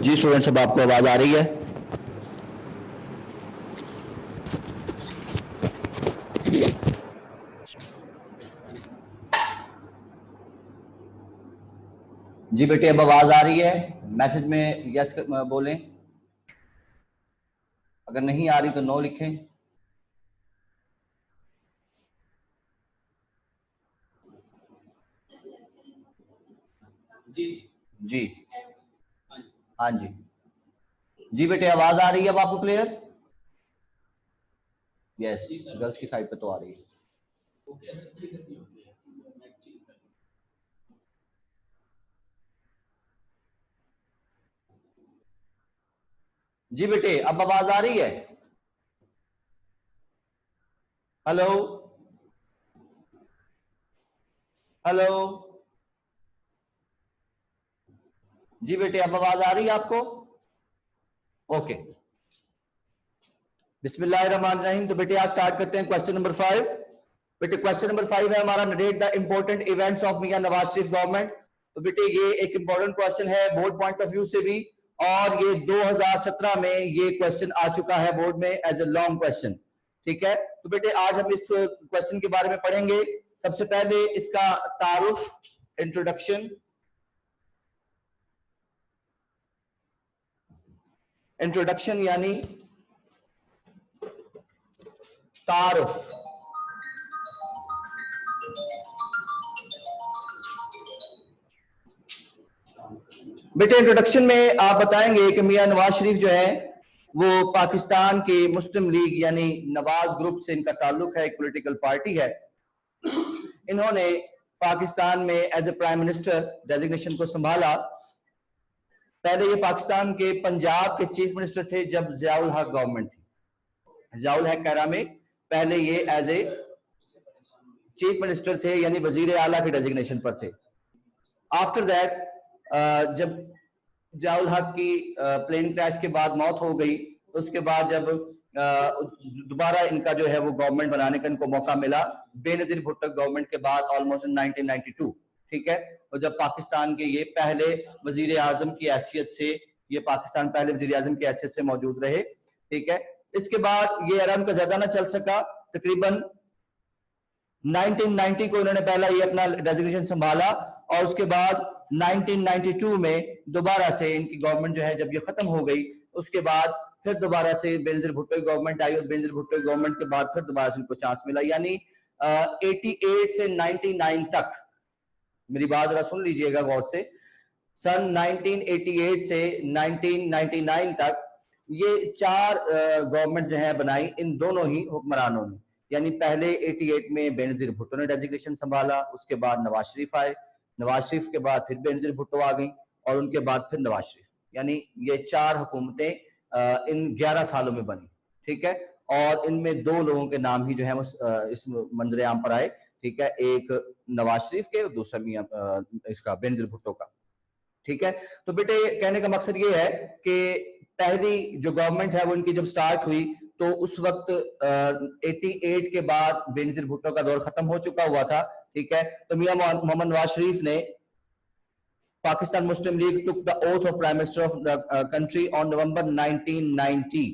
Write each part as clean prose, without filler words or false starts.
جی student صاحب آپ کو آواز آ رہی ہے؟ جی بیٹے اب آواز آ رہی ہے؟ میسج میں یس بولیں، اگر نہیں آ رہی تو نو لکھیں۔ جی ہاں جی جی بیٹے آواز آ رہی ہے اب آپ کو کلیئر؟ یس گرلس کی سائڈ پہ تو آ رہی ہے۔ جی بیٹے اب آواز آ رہی ہے؟ ہلو ہلو جی بیٹے اب آواز آ رہی ہے آپ کو؟ اوکے بسم اللہ الرحمن الرحیم۔ تو بیٹے آج سٹارٹ کرتے ہیں کوسچن نمبر 5۔ بیٹے کوسچن نمبر 5 ہے ہمارا، narrate the important events of Mian Nawaz Sharif government. تو بیٹے یہ ایک امپورٹنٹ کوسچن ہے بورڈ پوائنٹ آف ویو سے بھی، اور یہ 2017 میں یہ کوسچن آ چکا ہے بورڈ میں ایز اے لانگ کوسچن، ٹھیک ہے؟ تو بیٹے آج ہم اس کوسچن کے بارے میں پڑھیں گے۔ سب سے پہلے اس کا تعارف، انٹروڈکشن، یعنی تعارف۔ بیٹے انٹروڈکشن میں آپ بتائیں گے کہ میاں نواز شریف جو ہے وہ پاکستان کی مسلم لیگ یعنی نواز گروپ سے ان کا تعلق ہے، ایک پولیٹیکل پارٹی ہے۔ انہوں نے پاکستان میں as a prime minister designation کو سنبھالا۔ پہلے یہ پاکستان کے پنجاب کے چیف منسٹر تھے جب ضیاء الحق گورنمنٹ تھی، ضیاء الحق کیرا میں پہلے یہ ایز اے چیف منسٹر تھے، یعنی وزیر اعلیٰ کی ڈیزگنیشن پر تھے۔ آفٹر دیٹ جب ضیاء الحق کی پلین کریش کے بعد موت ہو گئی، اس کے بعد جب دوبارہ ان کا جو ہے وہ گورنمنٹ بنانے کا ان کو موقع ملا بے نظیر بھٹو گورنمنٹ کے بعد آلموسٹ 1992، ٹھیک ہے؟ اور جب پاکستان کے یہ پہلے وزیر اعظم کی حیثیت سے، یہ پاکستان پہلے وزیر اعظم کی حیثیت سے موجود رہے، ٹھیک ہے؟ اس کے بعد یہ عرب کا زیادہ نہ چل سکا، تقریباً 1990 کو انہوں نے پہلا یہ اپنا ڈیزگنیشن سنبھالا، اور اس کے بعد 1992 میں دوبارہ سے ان کی گورنمنٹ جو ہے جب یہ ختم ہو گئی، اس کے بعد پھر دوبارہ سے بے نظیر بھٹو کی گورنمنٹ آئی، اور بے نظیر بھٹو کی گورنمنٹ کے بعد پھر دوبارہ سے ان کو چانس ملا، یعنی 88 سے 99 تک मेरी बात जरा सुन लीजिएगा गौर से। सन 1988 से 1999 तक ये 4 गवर्नमेंट जो है बनाई इन दोनों ही हुक्मरानों ने। यानी पहले 88 में बेनजीर भुट्टो ने डेजिग्नेशन संभाला, उसके बाद नवाज शरीफ आए, नवाज शरीफ के बाद फिर बेनजीर भुट्टो आ गई और उनके बाद फिर नवाज शरीफ। यानी ये 4 हुकूमतें इन 11 सालों में बनी, ठीक है। और इनमें 2 लोगों के नाम ही जो है वो इस मंजरे आम पर आए, ठीक है। एक नवाज शरीफ के और दूसरा मियां इसका बेनजीर भुट्टो का, ठीक है। तो बेटे कहने का मकसद ये है कि पहली जो गवर्नमेंट है वो इनकी जब स्टार्ट हुई तो उस वक्त 88 के बाद बेनजीर भुट्टो का दौर खत्म हो चुका हुआ था, ठीक है। तो मियां मोहम्मद नवाज शरीफ ने Pakistan Muslim League took the oath of Prime Minister of the country on November 1990।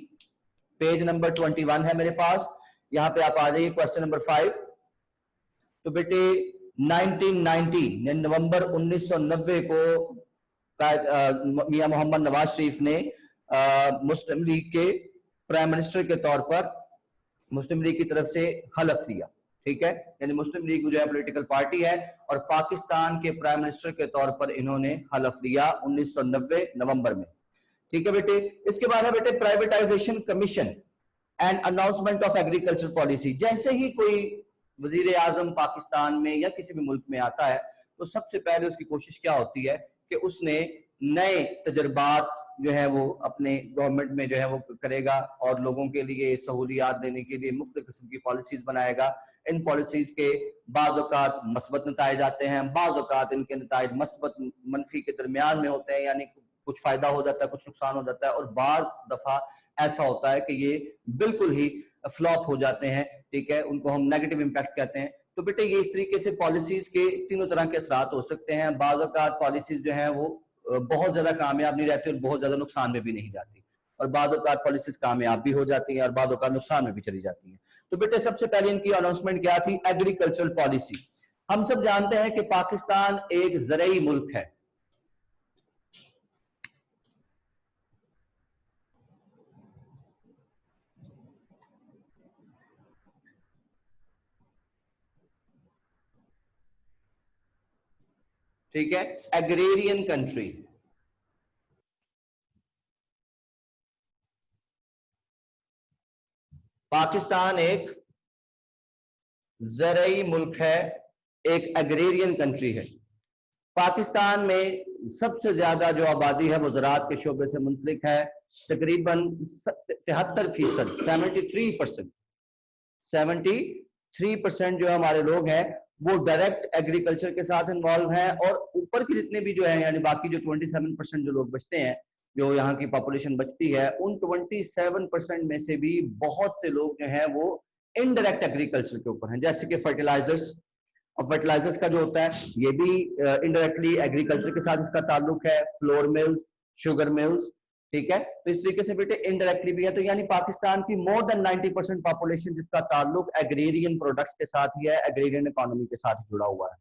Page number 21 है मेरे पास, यहाँ पे आप आ जाइए क्वेश्चन नंबर 5। तो बेटे 1990 नवंबर 1990 को मियां मोहम्मद नवाज शरीफ ने मुस्लिम लीग के प्राइम मिनिस्टर के तौर पर मुस्लिम लीग की तरफ से हलफ लिया, ठीक है। यानी मुस्लिम लीग जो है पॉलिटिकल पार्टी है और पाकिस्तान के प्राइम मिनिस्टर के तौर पर इन्होंने हलफ लिया 1990 नवंबर में, ठीक है बेटे। इसके बाद है बेटे privatisation commission and announcement of agriculture policy. जैसे ही कोई वजीर आजम पाकिस्तान में या किसी भी मुल्क में आता है तो सबसे पहले उसकी कोशिश क्या होती है कि उसने नए तजर्बात जो है वो अपने गवर्नमेंट में जो है वो करेगा और लोगों के लिए सहूलियात देने के लिए मुख्तलिफ किस्म की पॉलिसीज बनाएगा। इन पॉलिसीज के बाज़ औक़ात मस्बत नताइज आते हैं, बाज़ औक़ात इनके नताइज मस्बत मनफी के दरमियान में होते हैं, यानी कुछ फायदा हो जाता है कुछ नुकसान हो जाता है, और बाज़ दफा ऐसा होता है कि ये बिल्कुल ही फ्लॉप हो जाते हैं, ठीक है। उनको हम नेगेटिव इम्पैक्ट कहते हैं। तो बेटे ये इस तरीके से पॉलिसीज के तीनों तरह के असरात हो सकते हैं। बाज़ औक़ात पॉलिसीज जो है वो बहुत ज्यादा कामयाब नहीं रहती और बहुत ज्यादा नुकसान में भी नहीं जाती, और बाज़ औक़ात पॉलिसीज कामयाब भी हो जाती हैं और बाज़ औक़ात नुकसान में भी चली जाती हैं। तो बेटे सबसे पहले इनकी अनाउंसमेंट क्या थी? Agricultural policy. हम सब जानते हैं कि पाकिस्तान एक ज़रई मुल्क है, ठीक है, एग्रेरियन कंट्री। पाकिस्तान एक ज़रई मुल्क है, एक एग्रेरियन कंट्री है। पाकिस्तान में सबसे ज्यादा जो आबादी है वो ज़राअत के शोबे से मुंसलिक है, तकरीबन 73%, 73% जो हमारे लोग हैं वो डायरेक्ट एग्रीकल्चर के साथ इन्वॉल्व हैं, और ऊपर के जितने भी जो है यानी बाकी जो 27% जो लोग बचते हैं, जो यहाँ की पॉपुलेशन बचती है, उन 27% में से भी बहुत से लोग जो हैं वो इनडायरेक्ट एग्रीकल्चर के ऊपर हैं, जैसे कि फर्टिलाइजर्स। और फर्टिलाइजर्स का जो होता है ये भी इनडायरेक्टली एग्रीकल्चर के साथ इसका ताल्लुक है, फ्लोर मिल्स, शुगर मिल्स, ठीक है। तो इस तरीके से बेटे इनडायरेक्टली भी है। तो यानी पाकिस्तान की मोर देन 90% पॉपुलेशन जिसका ताल्लुक एग्रेरियन प्रोडक्ट्स के साथ ही है, एग्रेरियन इकोनॉमी के साथ जुड़ा हुआ है,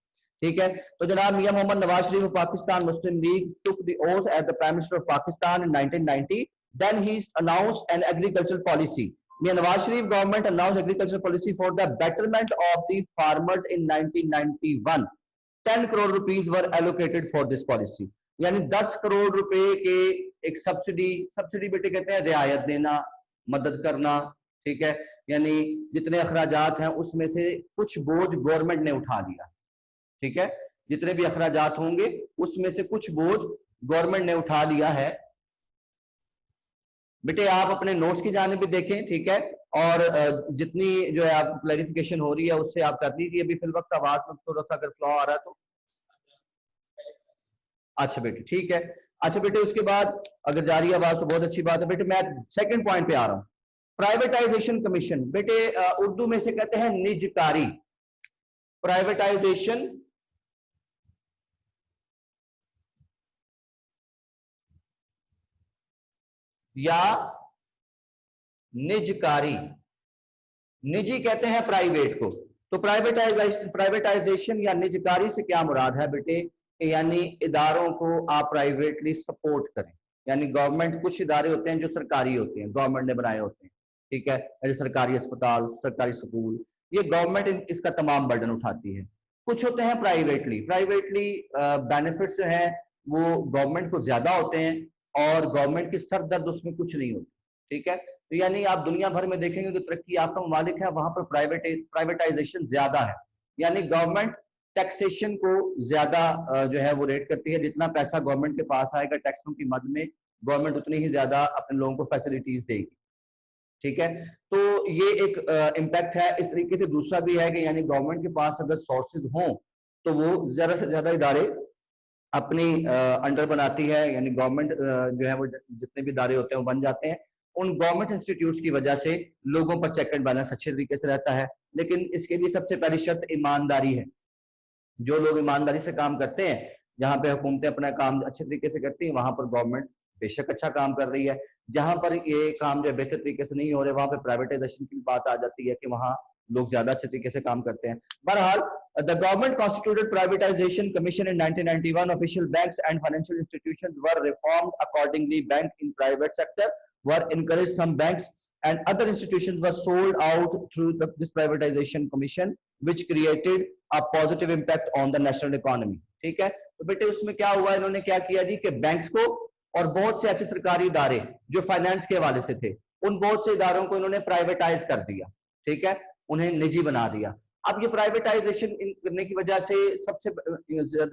ठीक है। तो जनाब मियां Mohammad Nawaz Sharif of Pakistan Muslim League took the oath as the Prime Minister of Pakistan in 1990. Then he announced an agricultural policy. Mian Nawaz Sharif government announced agricultural policy for the betterment of the farmers in 1991. 10 crore rupees were allocated for this policy. यानी 10 करोड़ रुपए के एक subsidy बेटे कहते हैं रियायत देना, मदद करना, ठीक है। यानी जितने अखराजात हैं उसमें से कुछ बोझ गवर्नमेंट ने उठा लिया, ठीक है। जितने भी अखराजात होंगे उसमें से कुछ बोझ गवर्नमेंट ने उठा लिया है। बेटे आप अपने नोट्स की जाने भी देखें, ठीक है, और जितनी जो है आप क्लैरिफिकेशन हो रही है उससे आप कर लीजिए। अभी फिल वक्त आवाज में थोड़ा सा अगर फ्लॉ आ रहा है तो अच्छा बेटे ठीक है। अच्छा बेटे उसके बाद अगर जा रही है आवाज तो बहुत अच्छी बात है। बेटे मैं सेकंड पॉइंट पे आ रहा हूं, प्राइवेटाइजेशन कमीशन। बेटे उर्दू में से कहते हैं निजकारी। प्राइवेटाइजेशन या निजकारी, निजी कहते हैं प्राइवेट को। तो प्राइवेटाइजेशन या निजकारी से क्या मुराद है बेटे? यानी इदारों को आप प्राइवेटली सपोर्ट करें। यानी गवर्नमेंट, कुछ इदारे होते हैं जो सरकारी होते हैं, गवर्नमेंट ने बनाए होते हैं, ठीक है, जैसे सरकारी अस्पताल, सरकारी स्कूल, ये गवर्नमेंट इसका तमाम बर्डन उठाती है। कुछ होते हैं प्राइवेटली बेनिफिट्स जो हैं वो गवर्नमेंट को ज्यादा होते हैं और गवर्नमेंट की सर दर्द उसमें कुछ नहीं होती, ठीक है। तो यानी आप दुनिया भर में देखेंगे तो तरक्की याफ्ता ममालिक है वहां पर प्राइवेटाइजेशन ज्यादा है, यानी गवर्नमेंट टैक्सेशन को ज्यादा जो है वो रेट करती है। जितना पैसा गवर्नमेंट के पास आएगा टैक्सों की मद में, गवर्नमेंट उतनी ही ज्यादा अपने लोगों को फैसिलिटीज देगी, ठीक है। तो ये एक इम्पैक्ट है। इस तरीके से दूसरा भी है कि यानी गवर्नमेंट के पास अगर सोर्सेज हों तो वो ज्यादा से ज्यादा इदारे अपनी अंडर बनाती है, यानी गवर्नमेंट जो है वो जितने भी इदारे होते हैं वो बन जाते हैं। उन गवर्नमेंट इंस्टीट्यूट्स की वजह से लोगों पर चेक एंड बैलेंस अच्छे तरीके से रहता है, लेकिन इसके लिए सबसे पहली शर्त ईमानदारी है। जो लोग ईमानदारी से काम करते हैं, जहां पे हुकूमतें अपना काम अच्छे तरीके से करती हैं, वहां पर गवर्नमेंट बेशक अच्छा काम कर रही है। जहां पर ये काम जो बेहतर तरीके से नहीं हो रहे, वहां पे प्राइवेटाइजेशन की बात आ जाती है कि वहां लोग ज्यादा अच्छे तरीके से काम करते हैं। बहरहाल the government constituted privatization commission in 1991. Official banks and financial institutions were reformed accordingly. Bank in private sector were encouraged. Some banks and other institutions were sold out through this privatization commission, which created a positive impact on the national economy. ठीक है, तो बेटे उसमें क्या हुआ, इन्होंने क्या किया जी कि बैंक्स को और बहुत से ऐसे सरकारी इदारे जो फाइनेंस के हवाले से थे, उन बहुत से इदारों को इन्होंने प्राइवेटाइज कर दिया, ठीक है, उन्हें निजी बना दिया। अब ये प्राइवेटाइजेशन करने की वजह से सबसे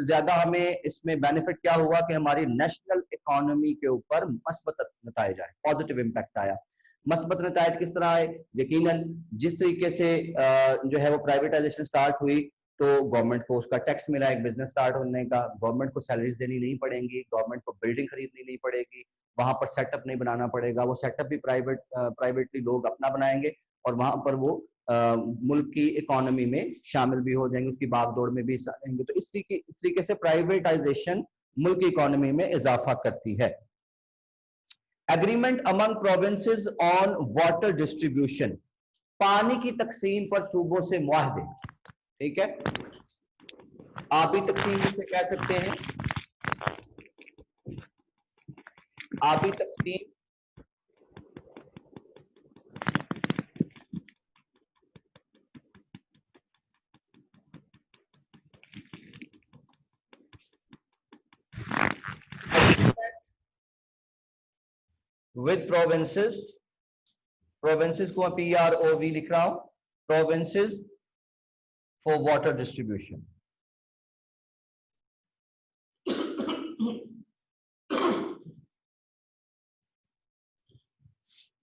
ज्यादा हमें इसमें बेनिफिट क्या हुआ कि हमारी नेशनल इकोनॉमी के ऊपर मस्बत नताइज आए, पॉजिटिव इम्पैक्ट आया। मस्बत नताइज किस तरह आए? यकीनन जिस तरीके से जो है वो प्राइवेटाइजेशन स्टार्ट हुई तो गवर्नमेंट को उसका टैक्स मिला, एक बिजनेस स्टार्ट होने का, गवर्नमेंट को सैलरीज देनी नहीं पड़ेंगी, गवर्नमेंट को बिल्डिंग खरीदनी नहीं पड़ेगी, वहां पर सेटअप नहीं बनाना पड़ेगा, वो सेटअप भी प्राइवेटली लोग अपना बनाएंगे और वहां पर वो मुल्क की इकोनॉमी में शामिल भी हो जाएंगे, उसकी भागदौड़ में भी हिस्सा लेंगे। तो इस तरीके से प्राइवेटाइजेशन मुल्क की इकोनॉमी में इजाफा करती है। Agreement among provinces on water distribution, पानी की तकसीम पर सूबों से मुआहदे, ठीक है, आबी तकसीम जिसे कह सकते हैं, आबी तकसीम, विद प्रोविंसेस, प्रोविंसेस को PROV लिख रहा हूं, प्रोविंसेस फॉर वाटर डिस्ट्रीब्यूशन।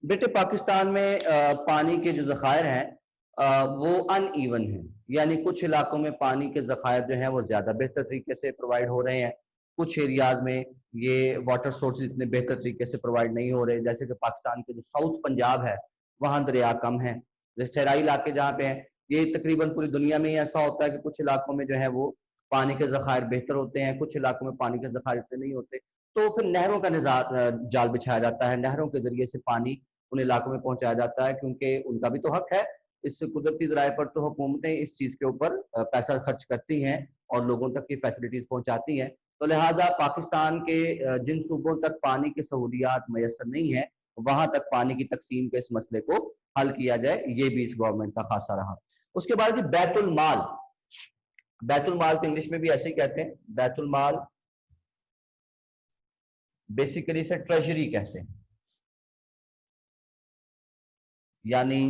बेटे पाकिस्तान में पानी के जो ज़खायर हैं वो अनइवन हैं, यानी कुछ इलाकों में पानी के ज़खायर जो हैं वो ज़्यादा बेहतर तरीके से प्रोवाइड हो रहे हैं, कुछ एरियाज में ये वाटर सोर्स इतने बेहतर तरीके से प्रोवाइड नहीं हो रहे। जैसे कि पाकिस्तान के जो साउथ पंजाब है वहाँ दरिया कम है, जैसे शहरी इलाके जहाँ पे हैं, ये तकरीबन पूरी दुनिया में ही ऐसा होता है कि कुछ इलाकों में जो है वो पानी के ज़खायर बेहतर होते हैं, कुछ इलाकों में पानी के ज़खायर इतने नहीं होते। तो फिर नहरों का जाल बिछाया जाता है, नहरों के जरिए से पानी उन इलाकों में पहुंचाया जाता है, क्योंकि उनका भी तो हक है। इस कुदरती ज़राए पर तो हुकूमतें इस चीज़ के ऊपर पैसा खर्च करती हैं और लोगों तक की फैसिलिटीज़ पहुंचाती हैं। तो लिहाजा पाकिस्तान के जिन सूबों तक पानी की सहूलियात मैसर नहीं है, वहां तक पानी की तकसीम के इस मसले को हल किया जाए, ये भी इस गवर्नमेंट का खासा रहा। उसके बाद जी बैतुल माल, बैतुल माल तो इंग्लिश में भी ऐसे ही कहते हैं, बैतुल माल बेसिकली से ट्रेजरी कहते हैं, यानी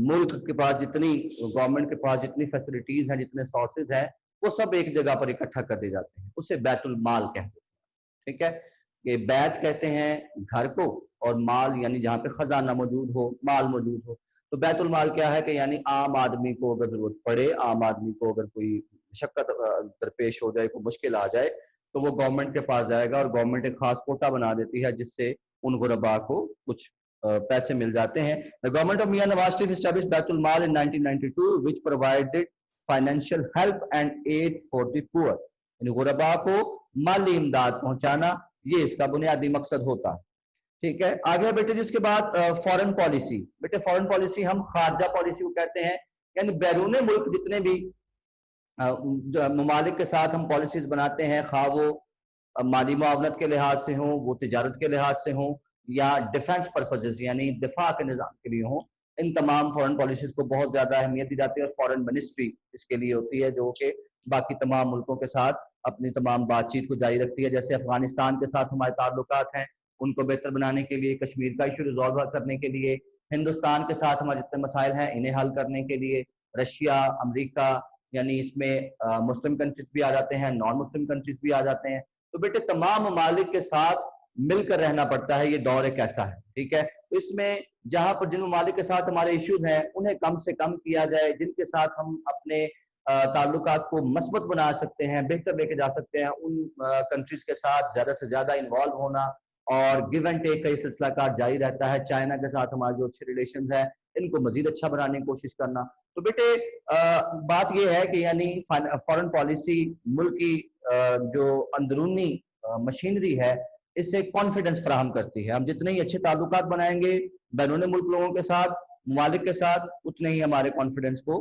मुल्क के पास जितनी, गवर्नमेंट के पास जितनी फैसिलिटीज हैं, जितने सोर्सेज हैं, वो सब एक जगह पर इकट्ठा कर दिए जाते हैं, उसे बैतुल माल कहते हैं, ठीक है। ये बैत कहते हैं घर को और माल यानी जहाँ पे खजाना मौजूद हो, माल मौजूद हो। तो बैतुल माल क्या है कि यानी आम आदमी को अगर जरूरत पड़े, आम आदमी को अगर कोई मशक्कत दरपेश हो जाए, कोई मुश्किल आ जाए, तो वो गवर्नमेंट के पास जाएगा और गवर्नमेंट एक खास कोटा बना देती है जिससे उन गुरबा को कुछ पैसे मिल जाते हैं। The government of Mian Nawaz Sharif established Baitul Mal in 1992, which provided financial help and aid for the poor. यानी गुरबा को माली इमदाद पहुंचाना, ये इसका बुनियादी मकसद होता है, ठीक है। आगे बेटे जी उसके बाद फॉरेन पॉलिसी, बेटे फॉरेन पॉलिसी हम खारजा पॉलिसी को कहते हैं, यानी बैरून मुल्क जितने भी ममालिक के साथ हम पॉलिसीज बनाते हैं, खा वो माली मुआवनत के लिहाज से हो, वो तिजारत के लिहाज से हो, या डिफेंस पर्पजेस यानी दिफा के निजाम के लिए हो, इन तमाम फॉरेन पॉलिसीज को बहुत ज्यादा अहमियत दी जाती है, और फॉरेन मिनिस्ट्री इसके लिए होती है जो कि बाकी तमाम मुल्कों के साथ अपनी तमाम बातचीत को जारी रखती है। जैसे अफगानिस्तान के साथ हमारे ताल्लुकात हैं, उनको बेहतर बनाने के लिए, कश्मीर का इशू रिजॉल्व करने के लिए, हिंदुस्तान के साथ हमारे जितने मसाइल हैं इन्हें हल करने के लिए, रशिया, अमेरिका, यानी इसमें मुस्लिम कंट्रीज भी आ जाते हैं, नॉन मुस्लिम कंट्रीज भी आ जाते हैं। तो बेटे तमाम ममालिक के साथ मिलकर रहना पड़ता है, ये दौर एक ऐसा है, ठीक है। तो इसमें जहां पर जिन ममालिक के साथ हमारे इश्यूज हैं उन्हें कम से कम किया जाए, जिनके साथ हम अपने ताल्लुकात को मस्बत बना सकते हैं, बेहतर लेके जा सकते हैं, उन कंट्रीज के साथ ज्यादा से ज्यादा इन्वॉल्व होना, और गिव एंड टेक का ये सिलसिला कार जारी रहता है। चाइना के साथ हमारे जो अच्छे रिलेशन है इनको मजीद अच्छा बनाने की कोशिश करना। तो बेटे बात यह है कि यानी फॉरेन पॉलिसी मुल्क की जो अंदरूनी मशीनरी है इससे कॉन्फिडेंस फराहम करती है। हम जितने ही अच्छे ताल्लुकात बनाएंगे बैरून मुल्क लोगों के साथ, ममालिक के साथ, उतने ही हमारे कॉन्फिडेंस को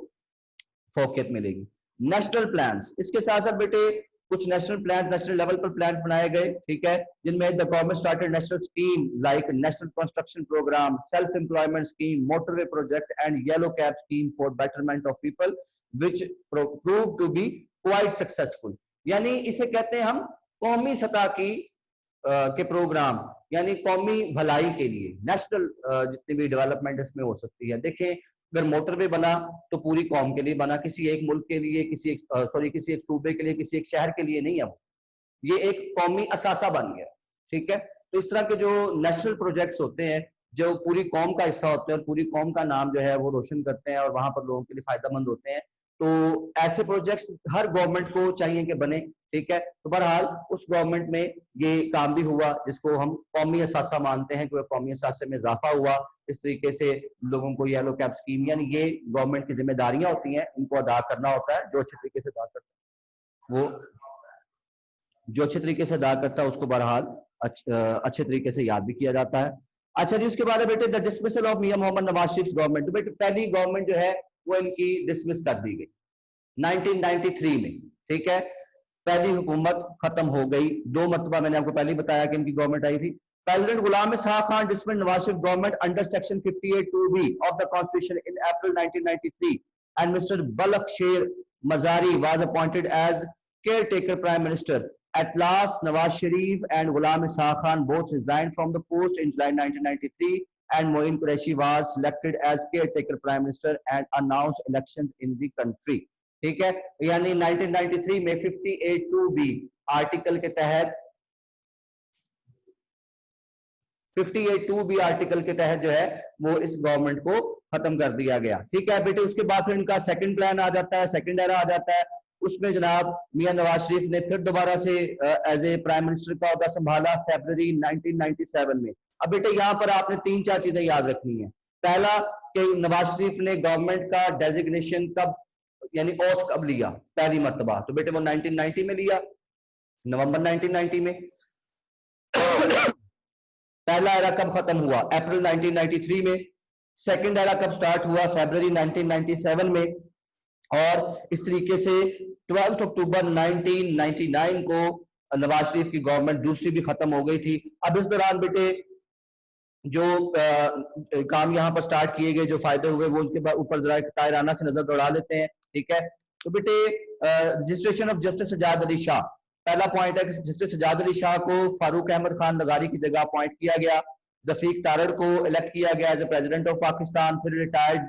फोकियत मिलेगी। नेशनल प्लान्स, इसके साथ साथ बेटे कुछ नेशनल प्लान्स, नेशनल लेवल पर प्लान्स बनाए गए, ठीक है, जिनमें the government started national scheme like national construction programme, self employment scheme, motorway project and yellow cab scheme for betterment of people which prove to be quite successful. यानी इसे कहते हैं हम कौमी सतह की के प्रोग्राम, यानी कौमी भलाई के लिए नेशनल जितनी भी डेवलपमेंट इसमें हो सकती है। देखें अगर मोटरवे बना तो पूरी कौम के लिए बना, किसी एक मुल्क के लिए, किसी एक सूबे के लिए, किसी एक शहर के लिए नहीं है, ये एक कौमी असासा बन गया, ठीक है। तो इस तरह के जो नेशनल प्रोजेक्ट्स होते हैं जो पूरी कौम का हिस्सा होते हैं और पूरी कौम का नाम जो है वो रोशन करते हैं और वहां पर लोगों के लिए फायदेमंद होते हैं, तो ऐसे प्रोजेक्ट्स हर गवर्नमेंट को चाहिए कि बने, ठीक है। तो बहरहाल उस गवर्नमेंट में ये काम भी हुआ जिसको हम कौमी असासा मानते हैं कि कौमी असासे में इजाफा हुआ। इस तरीके से लोगों को येलो कैप स्कीम, यानी ये गवर्नमेंट की जिम्मेदारियां होती हैं, इनको अदा करना होता है। जो अच्छे तरीके से अदा करता है वो जो अच्छे तरीके से अदा करता है उसको बहरहाल अच्छे तरीके से याद भी किया जाता है। अच्छा जी, उसके बाद है बेटे the dismissal of Mian Mohammad Nawaz Sharif government. तो बेटे पहली गवर्नमेंट जो है वो इनकी डिसमिस कर दी गई 1993 में, ठीक है। पहली हुकूमत खत्म हो गई। 2 मरतबा मैंने आपको पहले ही बताया कि इनकी गवर्नमेंट आई थी। President Ghulam Ishaq Khan dismissed Nawaz Sharif government under section 58(2)(b of the constitution in April 1993 and Mr. Balakh Mazari was appointed as caretaker prime minister. At last, Nawaz Sharif and Ghulam Ishaq Khan both resigned from the post in July 1993 and Moin Qureshi was selected as caretaker prime minister and announced elections in the country. ठीक है, यानी 1993 में 58(2)(b article के तहत 58(2)(b article के तहत जो है वो इस गवर्नमेंट को खत्म कर दिया गया, ठीक है बेटे। उसके बाद फिर इनका सेकंड प्लान आ जाता है, सेकंड एरा आ जाता है। उसमें जनाब मियां नवाज शरीफ ने फिर दोबारा से एज ए प्राइम मिनिस्टर का ओहदा संभाला फरवरी 1997 में। अब बेटे यहाँ पर आपने 3-4 चीजें याद रखनी है। पहला कि नवाज शरीफ ने गवर्नमेंट का डेजिग्नेशन कब, यानी ओथ कब लिया पहली मरतबा, तो बेटे वो 1990 में लिया, नवंबर 1990 में। पहला एरा कब खत्म हुआ, अप्रैल 1993 में। सेकंड एरा कब स्टार्ट हुआ, फरवरी 1997 में। और इस तरीके से 12 अक्टूबर 1999 को नवाज शरीफ की गवर्नमेंट दूसरी भी खत्म हो गई थी। अब इस दौरान बेटे जो काम यहाँ पर स्टार्ट किए गए, जो फायदे हुए, वो उसके ऊपर जरा तायराना से नजर दौड़ा लेते हैं, ठीक है। तो बेटे registration of justice Sajjad Ali Shah, पहला पॉइंट है कि जस्टिस सजाद अली शाह को फारूक अहमद खान लगारी की जगह अपॉइंट किया गया। रफीक तारड़ को इलेक्ट किया गया as a president of Pakistan. फिर रिटायर्ड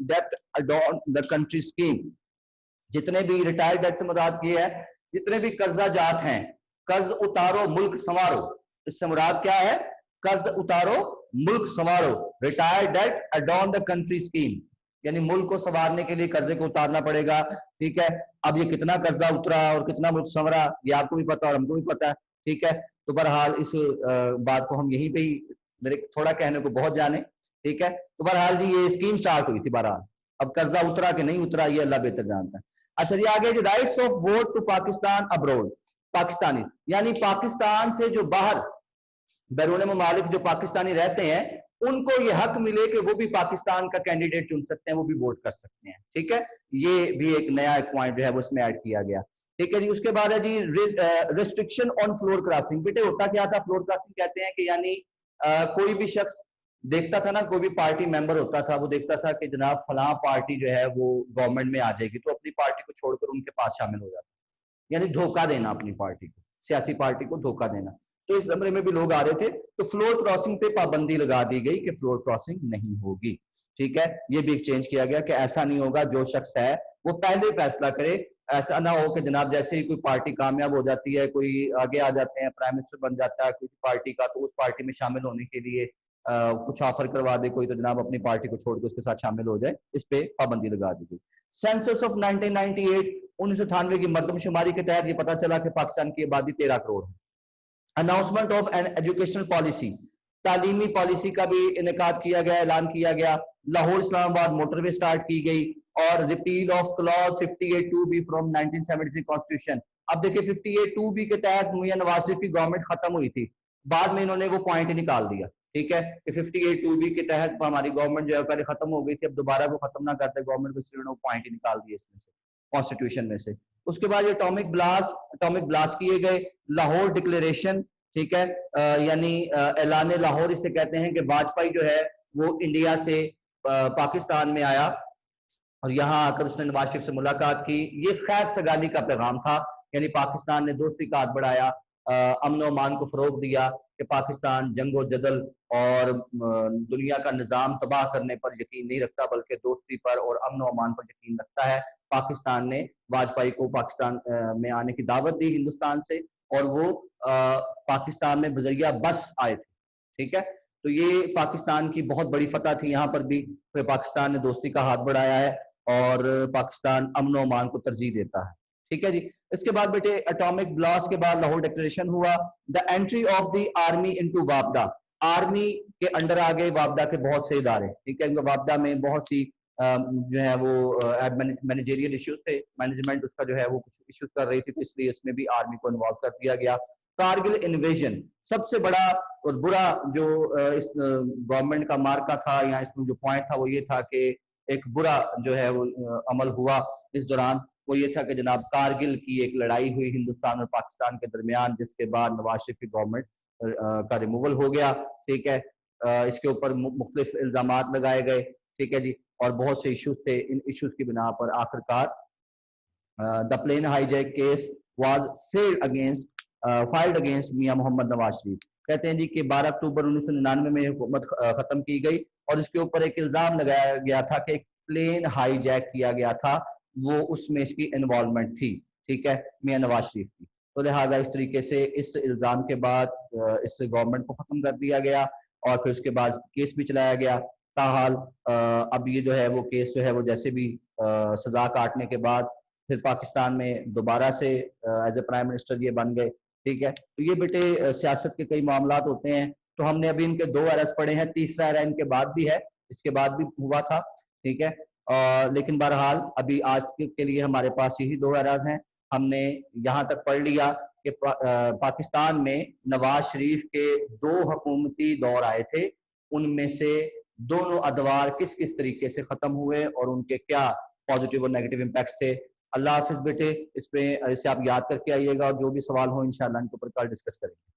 डेप्ट अडॉन द कंट्री स्कीम, जितने भी रिटायर्ड डेप्ट से मुराद किए है, जितने भी कर्जा जात हैं, कर्ज उतारो मुल्क संवारो, इससे मुराद क्या है, कर्ज उतारो मुल्क संवारो। Retired debt adorn the country scheme, यानी मुल्क को संवारने के लिए कर्जे को उतारना पड़ेगा, ठीक है। अब ये कितना कर्जा उतरा और कितना मुल्क संवरा ये आपको भी पता और हमको भी पता है, ठीक है। तो बहरहाल इस बात को हम यहीं पे ही, मेरे थोड़ा कहने को बहुत जाने, ठीक है। तो बहरहाल जी ये स्कीम स्टार्ट हुई थी बहरहाल, अब कर्जा उतरा कि नहीं उतरा ये अल्लाह बेहतर जानता है। अच्छा जी आगे जी, rights of vote to Pakistan abroad, Pakistani यानी पाकिस्तान से जो बाहर बैरून ममालिक जो पाकिस्तानी रहते हैं उनको ये हक मिले कि वो भी पाकिस्तान का कैंडिडेट चुन सकते हैं, वो भी वोट कर सकते हैं, ठीक है। ये भी एक नया एक पॉइंट जो है वो इसमें ऐड किया गया, ठीक है जी। उसके बाद है जी रिस्ट्रिक्शन ऑन फ्लोर क्रॉसिंग। बेटे होता क्या था, फ्लोर क्रॉसिंग कहते हैं कि यानी कोई भी शख्स دیکھتا تھا نا کوئی بھی پارٹی ممبر ہوتا تھا وہ دیکھتا تھا کہ جناب فلاں پارٹی جو ہے وہ گورنمنٹ میں آ جائے گی تو اپنی پارٹی کو چھوڑ کر ان کے پاس شامل ہو جاتا، یعنی دھوکہ دینا اپنی پارٹی کو، سیاسی پارٹی کو دھوکہ دینا۔ تو اس زمرے میں بھی لوگ آ رہے تھے تو فلور کراسنگ پہ پابندی لگا دی گئی کہ فلور کراسنگ نہیں ہوگی، ٹھیک ہے۔ یہ بھی ایکسچینج کیا گیا کہ ایسا نہیں ہوگا، جو شخص ہے وہ پہلے فیصلہ کرے، ایسا نہ ہو کہ جناب جیسے ہی کوئی پارٹی کامیاب ہو جاتی ہے، کوئی آگے آ جاتے ہیں، پرائم منسٹر بن جاتا ہے کوئی پارٹی کا، تو اس پارٹی میں شامل ہونے کے لیے کچھ آفر کروا دے کوئی، تو جناب اپنی پارٹی کو چھوڑ کے اس کے ساتھ شامل ہو جائے، اس پہ پابندی لگا دی گئی۔ سینسس آف 1998 1998 کی مردم شماری کے تحت یہ پتا چلا کہ پاکستان کی آبادی 13 کروڑ ہے۔ Announcement of an educational policy, تعلیمی پالیسی کا بھی انعقاد کیا گیا، اعلان کیا گیا۔ لاہور اسلام آباد موٹر وے سٹارٹ کی گئی، اور repeal of clause 58(2)B from 1973 constitution. اب دیکھیں 58(2)B کے تحت میاں نواز شریف کی گورنمنٹ ختم ہوئی تھی، بعد میں انہوں نے وہ پوائنٹ ہی نکال دیا، ٹھیک ہے، کہ 58(2)B کے تحت ہماری گورنمنٹ جو ہے پہلے ختم ہو گئی تھی، اب دوبارہ وہ ختم نہ کرتے گورنمنٹ کو، اس لیے انہوں نے پوائنٹ ہی نکال دیے اس میں سے، کانسٹیٹیوشن میں سے۔ اس کے بعد یہ اٹامک بلاسٹ کیے گئے، لاہور ڈکلیریشن، ٹھیک ہے، یعنی اعلان لاہور اسے کہتے ہیں کہ واجپئی جو ہے وہ انڈیا سے پاکستان میں آیا اور یہاں آ کر اس نے نواز شریف سے ملاقات کی، یہ خیر سگالی کا پیغام تھا، یعنی پاکستان نے دوستی کا ہاتھ بڑھایا، امن و امان کو فروغ دیا کہ پاکستان جنگ و جدل اور دنیا کا نظام تباہ کرنے پر یقین نہیں رکھتا، بلکہ دوستی پر اور امن و امان پر یقین رکھتا ہے۔ پاکستان نے واجپئی کو پاکستان میں آنے کی دعوت دی ہندوستان سے، اور وہ پاکستان میں بذریعہ بس آئے تھے، ٹھیک ہے۔ تو یہ پاکستان کی بہت بڑی فتح تھی یہاں پر بھی کہ پاکستان نے دوستی کا ہاتھ بڑھایا ہے اور پاکستان امن و امان کو ترجیح دیتا ہے، ٹھیک ہے جی۔ اس کے بعد بیٹے اٹامک بلاسٹ کے بعد لاہور ڈکلیریشن ہوا، the entry of the army into وابڈا، آرمی کے انڈر آ گئے وابڈا کے بہت سے ادارے، ٹھیک ہے، وابڈا میں بہت سی جو ہے وہ مینیجریل ایشوز تھے، مینجمنٹ اس کا جو ہے وہ کچھ ایشوز کر رہی تھی، تو اس لیے اس میں بھی آرمی کو انوالو کر دیا گیا۔ کارگل انویژن سب سے بڑا اور برا جو اس گورنمنٹ کا مارکا تھا، یا اس میں جو پوائنٹ تھا وہ یہ تھا کہ ایک برا جو ہے وہ عمل ہوا اس دوران، وہ یہ تھا کہ جناب کارگل کی ایک لڑائی ہوئی ہندوستان اور پاکستان کے درمیان، جس کے بعد نواز شریف کی گورنمنٹ کا ریموول ہو گیا، ٹھیک ہے۔ اس کے اوپر مختلف الزامات لگائے گئے، ٹھیک ہے جی، اور بہت سے ایشوز تھے، ان ایشوز کی بنا پر آخر کار the plane hijack case was filed against میاں محمد نواز شریف۔ کہتے ہیں جی کہ 12 اکتوبر 1999 میں حکومت ختم کی گئی، اور اس کے اوپر ایک الزام لگایا گیا تھا کہ ایک پلین ہائی جیک کیا گیا تھا، وہ اس میں اس کی انوالومنٹ تھی، ٹھیک ہے، میاں نواز شریف کی۔ تو لہٰذا اس طریقے سے اس الزام کے بعد اس گورنمنٹ کو ختم کر دیا گیا، اور پھر اس کے بعد کیس بھی چلایا گیا۔ تاحال اب یہ جو ہے وہ کیس جو ہے وہ جیسے بھی سزا کاٹنے کے بعد پھر پاکستان میں دوبارہ سے ایز اے پرائم منسٹر یہ بن گئے، ٹھیک ہے۔ تو یہ بیٹے سیاست کے کئی معاملات ہوتے ہیں، تو ہم نے ابھی ان کے 2 ایررز پڑھے ہیں، تیسرا ایرر ان کے بعد بھی ہے، اس کے بعد بھی ہوا تھا، ٹھیک ہے۔ لیکن بہرحال ابھی آج کے لیے ہمارے پاس یہی 2 ایررز ہیں۔ ہم نے یہاں تک پڑھ لیا کہ پاکستان میں نواز شریف کے 2 حکومتی دور آئے تھے، ان میں سے دونوں ادوار کس کس طریقے سے ختم ہوئے اور ان کے کیا پازیٹیو اور نیگیٹو امپیکٹس تھے۔ اللہ حافظ بیٹے، اس پہ اسے آپ یاد کر کے آئیے گا، اور جو بھی سوال ہو انشاءاللہ ان کے اوپر کل ڈسکس کریں گے۔